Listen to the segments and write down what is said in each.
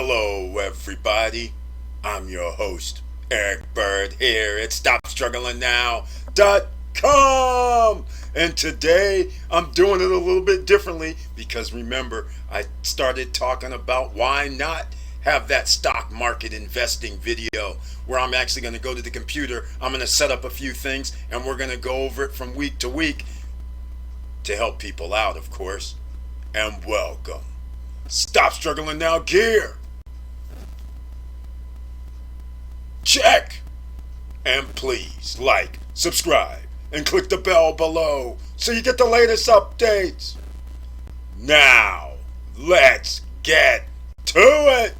Hello, everybody. I'm your host, Eric Bird, here at StopStrugglingNow.com. And today I'm doing it a little bit differently because remember, I started talking about why not have that stock market investing video where I'm actually going to go to the computer. I'm going to set up a few things and we're going to go over it from week to week to help people out, of course. And welcome. Stop Struggling Now gear. Check. And please like, subscribe, and click the bell below so you get the latest updates. Now, let's get to it.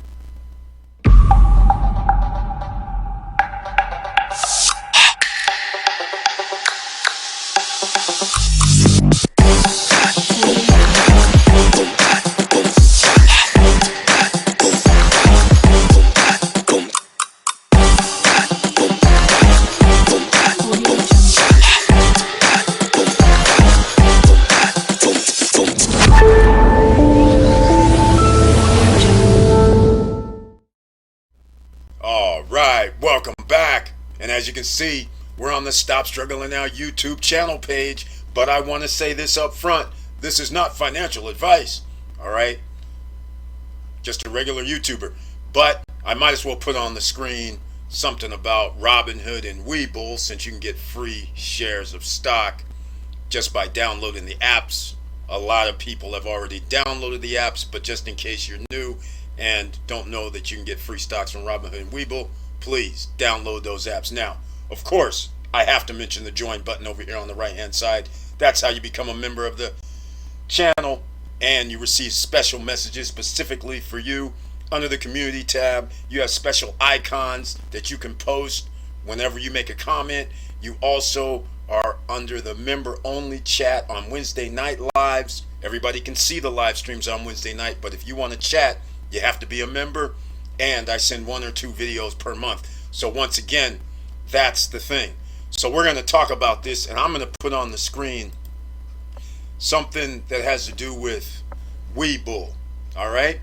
Alright, welcome back. And as you can see, we're on the Stop Struggling Now YouTube channel page. But I want to say this up front. This is not financial advice. Alright? Just a regular YouTuber. But I might as well put on the screen something about Robinhood and Webull, since you can get free shares of stock just by downloading the apps. A lot of people have already downloaded the apps, but just in case you're new and don't know that you can get free stocks from Robinhood and Webull, please download those apps now. Of course, I have to mention the join button over here on the right hand side. That's how you become a member of the channel and you receive special messages specifically for you. Under the community tab, you have special icons that you can post whenever you make a comment. You also are under the member only chat on Wednesday night lives. Everybody can see the live streams on Wednesday night, but if you want to chat, you have to be a member, and I send 1 or 2 videos per month. So once again, that's the thing. So we're going to talk about this, and I'm going to put on the screen something that has to do with Webull. All right?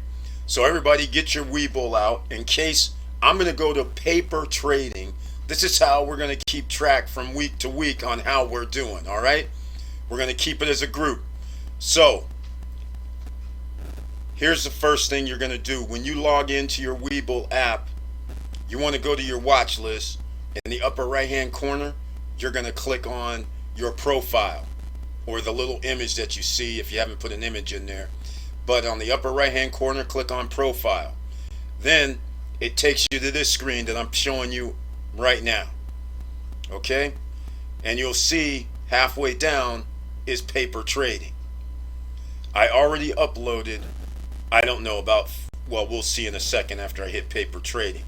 So everybody get your Webull out in case I'm going to go to paper trading. This is how we're going to keep track from week to week on how we're doing. All right? We're going to keep it as a group. So here's the first thing you're going to do. When you log into your Webull app, you want to go to your watch list. In the upper right hand corner, you're going to click on your profile or the little image that you see if you haven't put an image in there. But on the upper right hand corner, click on profile. Then it takes you to this screen that I'm showing you right now. Okay? And you'll see halfway down is paper trading. I already uploaded, I don't know about, well, we'll see in a second after I hit paper trading.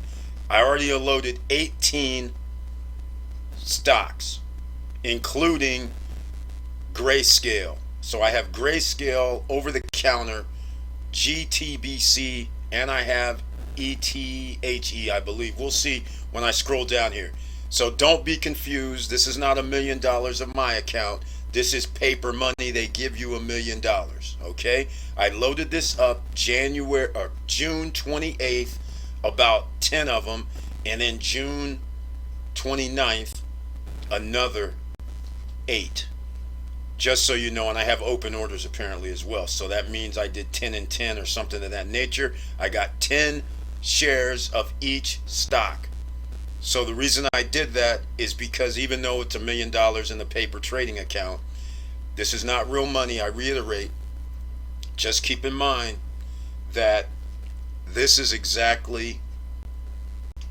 I already loaded 18 stocks, including Grayscale. So I have Grayscale over the counter, GTBC, and I have ETHE, I believe. We'll see when I scroll down here. So don't be confused. This is not $1 million of my account. This is paper money. They give you $1 million. Okay? I loaded this up June 28th, about 10 of them, and then June 29th, another 8. Just so you know, and I have open orders apparently as well. So that means I did 10 and 10 or something of that nature. I got 10 shares of each stock. So the reason I did that is because even though it's $1 million in the paper trading account, this is not real money. I reiterate, just keep in mind that this is exactly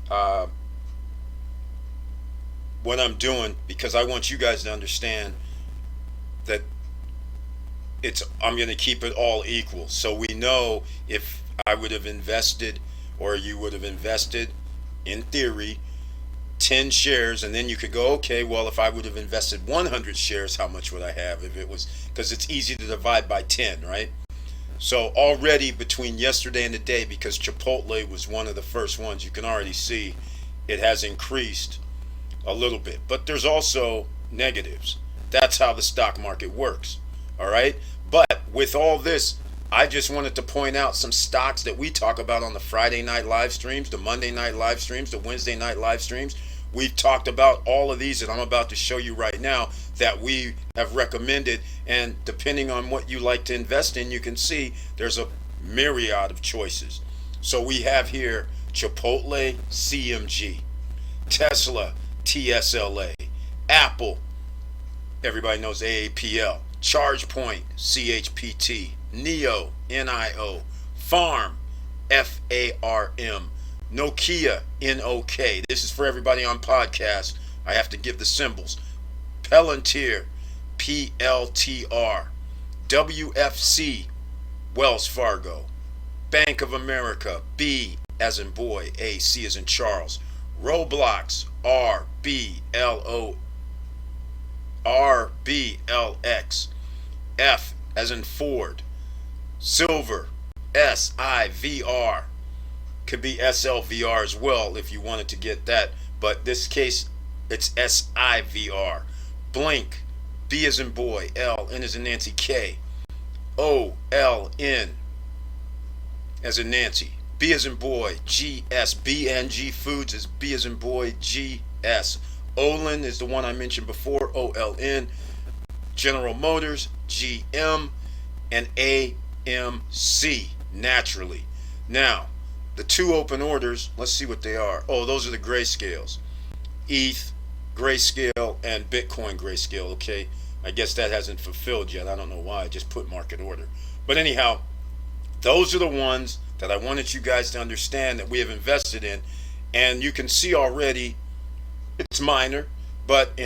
what I'm doing, because I want you guys to understand that I'm going to keep it all equal. So we know if I would have invested, or you would have invested, in theory, 10 shares, and then you could go, okay, well, if I would have invested 100 shares, how much would I have? If it was, because it's easy to divide by 10, right? So already between yesterday and today, because Chipotle was one of the first ones, you can already see it has increased a little bit. But there's also negatives. That's how the stock market works. All right? But with all this, I just wanted to point out some stocks that we talk about on the Friday night live streams, the Monday night live streams, the Wednesday night live streams. We've talked about all of these that I'm about to show you right now that we have recommended. And depending on what you like to invest in, you can see there's a myriad of choices. So we have here Chipotle, CMG, Tesla, TSLA, Apple, everybody knows AAPL, ChargePoint, CHPT, NIO, NIO, Farm, FARM, Nokia, NOK. This is for everybody on podcast. I have to give the symbols. Palantir, PLTR, WFC, Wells Fargo, Bank of America, B as in boy, A, C as in Charles, Roblox, RBLX, F as in Ford, Silver, SIVR, could be SLVR as well if you wanted to get that, but this case it's SIVR. Blink, B as in boy, L, N as in Nancy, K, OLN as in Nancy, B as in boy, GS, BNG Foods is B as in boy, GS. Olin is the one I mentioned before, OLN. General Motors, GM, and AMC, naturally. Now, the two open orders, let's see what they are. Oh, those are the grayscales. ETH, grayscale, and Bitcoin grayscale, okay? I guess that hasn't fulfilled yet. I don't know why. I just put market order. But anyhow, those are the ones that I wanted you guys to understand that we have invested in. And you can see already it's minor, but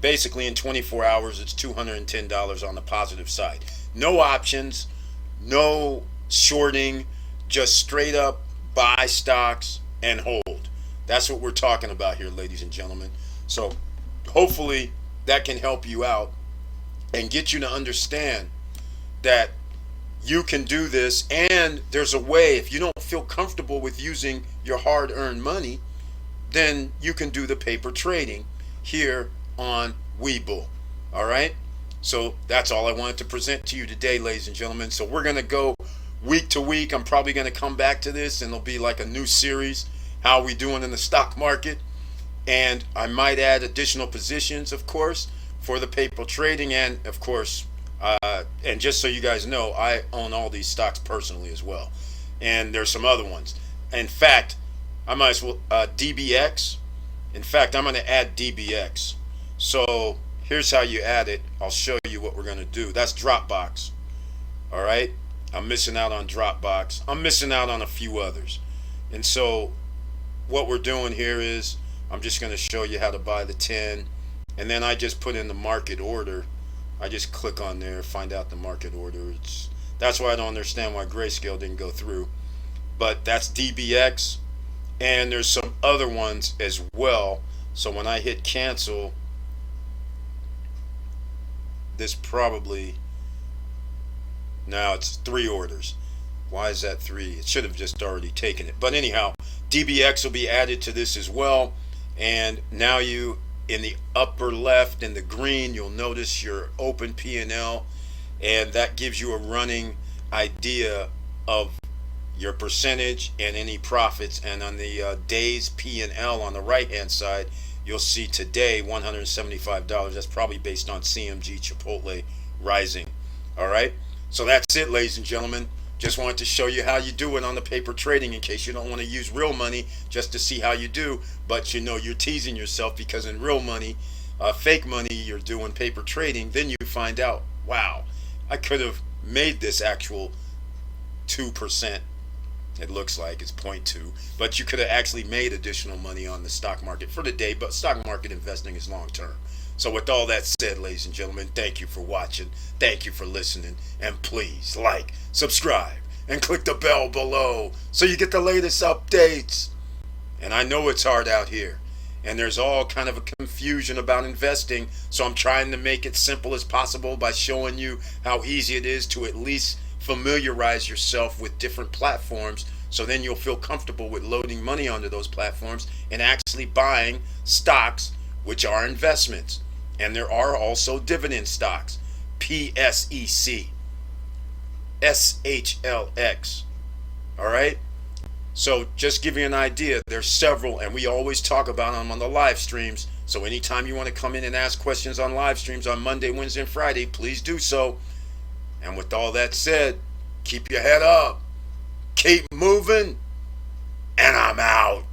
basically in 24 hours, it's $210 on the positive side. No options, no shorting, just straight up buy stocks and hold. That's what we're talking about here, ladies and gentlemen. So hopefully that can help you out and get you to understand that you can do this, and there's a way. If you don't feel comfortable with using your hard-earned money, then you can do the paper trading here on Webull. All right? So that's all I wanted to present to you today, ladies and gentlemen. So we're going to go week to week. I'm probably going to come back to this, and it'll be like a new series, how we doing in the stock market. And I might add additional positions, of course, for the paper trading. And, of course, and just so you guys know, I own all these stocks personally as well. And there's some other ones. In fact, I might as well, DBX. In fact, I'm going to add DBX. So here's how you add it. I'll show you what we're going to do. That's Dropbox. All right. I'm missing out on Dropbox. I'm missing out on a few others. And so what we're doing here is I'm just going to show you how to buy the 10. And then I just put in the market order. I just click on there, find out the market order. That's why I don't understand why Grayscale didn't go through. But that's DBX. And there's some other ones as well. So when I hit cancel, this probably, now it's 3 orders. Why is that 3? It should have just already taken it. But anyhow, DBX will be added to this as well. And now you, in the upper left in the green, you'll notice your open P&L, and that gives you a running idea of your percentage and any profits. And on the days P&L on the right hand side, you'll see today $175. That's probably based on CMG Chipotle rising. All right, so that's it, ladies and gentlemen. Just wanted to show you how you do it on the paper trading, in case you don't want to use real money just to see how you do. But you know, you're teasing yourself, because in real money, fake money, you're doing paper trading. Then you find out, wow, I could have made this actual 2%. It looks like it's 0.2, but you could have actually made additional money on the stock market for the day. But stock market investing is long term. So with all that said, ladies and gentlemen, thank you for watching, thank you for listening, and please like, subscribe, and click the bell below so you get the latest updates. And I know it's hard out here, and there's all kind of a confusion about investing, so I'm trying to make it simple as possible by showing you how easy it is to at least familiarize yourself with different platforms, so then you'll feel comfortable with loading money onto those platforms and actually buying stocks, which are investments. And there are also dividend stocks, PSEC. SHLX. All right? So just give you an idea, there's several, and we always talk about them on the live streams. So anytime you want to come in and ask questions on live streams on Monday, Wednesday, and Friday, please do so. And with all that said, keep your head up, keep moving, and I'm out.